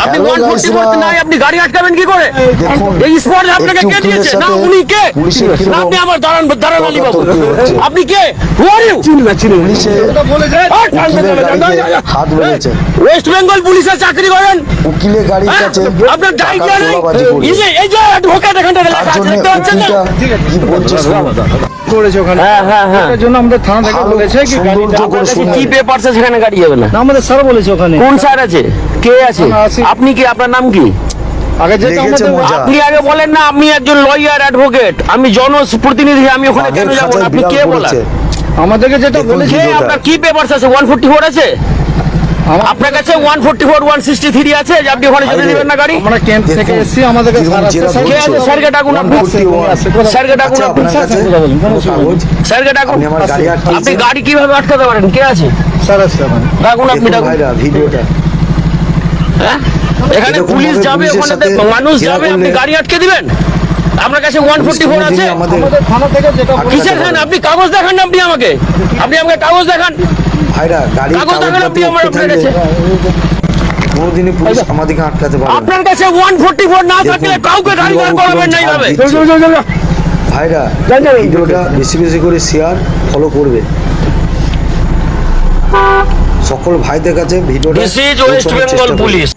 আপনি 140 করতে নাই, আপনি গাড়ি আটকাবেন কি করে? এই স্পট আপনাকে কে দিয়েছে? না উনি কে? না আপনি আমার দাঁড়ান আলী বাবু, আপনি কে? হু আর ইউ? হাত বেড়েছে, ওয়েস্ট বেঙ্গল পুলিশের চাকরি করেন, উকিলের গাড়ির কাছে আপনার দায়িত্ব নেই। এই যে অ্যাডভোকেট এখানটা লেখা আছে, দেখতে পাচ্ছেন না? কি বলছে করেছে ওখানে, এর জন্য আমাদের থানা থেকে বলেছে কি গাড়িটা আপনার কাছে কি পেপারস আছে সেখানে গাড়ি যাবে না? না, আমাদের স্যার বলেছে ওখানে। কোন স্যার আছে? কে আছে? আপনি কি? আপনার নাম কি? আগে যেটা আমাদের আপনি আগে বলেন না আমি একজন লয়ার অ্যাডভোকেট, আমি জনপ্রতিনিধি, আমি ওখানে কেন যাব? আপনি কে বলেন? আমাদেরকে যেটা বলেছে, আপনার কি পেপারস আছে? 144 আছে আপনার কাছে? 144 163 আছে যে আপনি ওখানে যেতে দিবেন না গাড়ি? আমরা ক্যাম্প থেকে এসেছি, আমাদেরকে স্যার আসছে। কে আছে? স্যারকে ডাকুন, আপনি স্যারকে ডাকুন, আপনি স্যারকে ডাকুন। আপনি গাড়ি কিভাবে আটকাতে পারেন? কে আছে? স্যার আসছে ওখানে, ডাকুন, আপনি ডাকুন। ভিডিওটা হ্যাঁ, এখানে পুলিশ যাবে, ওখানে মানুষ যাবে, আপনি গাড়ি আটকে দিবেন? আপনার কাছে 144 আছে? আমাদের থানা থেকে যেটা কিসের খান? আপনি কাগজ দেখান না, আপনি আমাকে কাগজ দেখান, ভাইরা গাড়ি কাগজ দেখান আপনি আপনার কাছে। কোনোদিনই পুলিশ আমাদেরকে আটকাতে পারবে না। আপনার কাছে 144 না থাকলে কাউকে গাড়ি দাঁড় করাবেন না এইভাবে। ভাইরা ভিডিওটা বেশি বেশি করে শেয়ার ফলো করবে, সকল ভাইদের কাছে ভিডিওটা this is West Bengal police.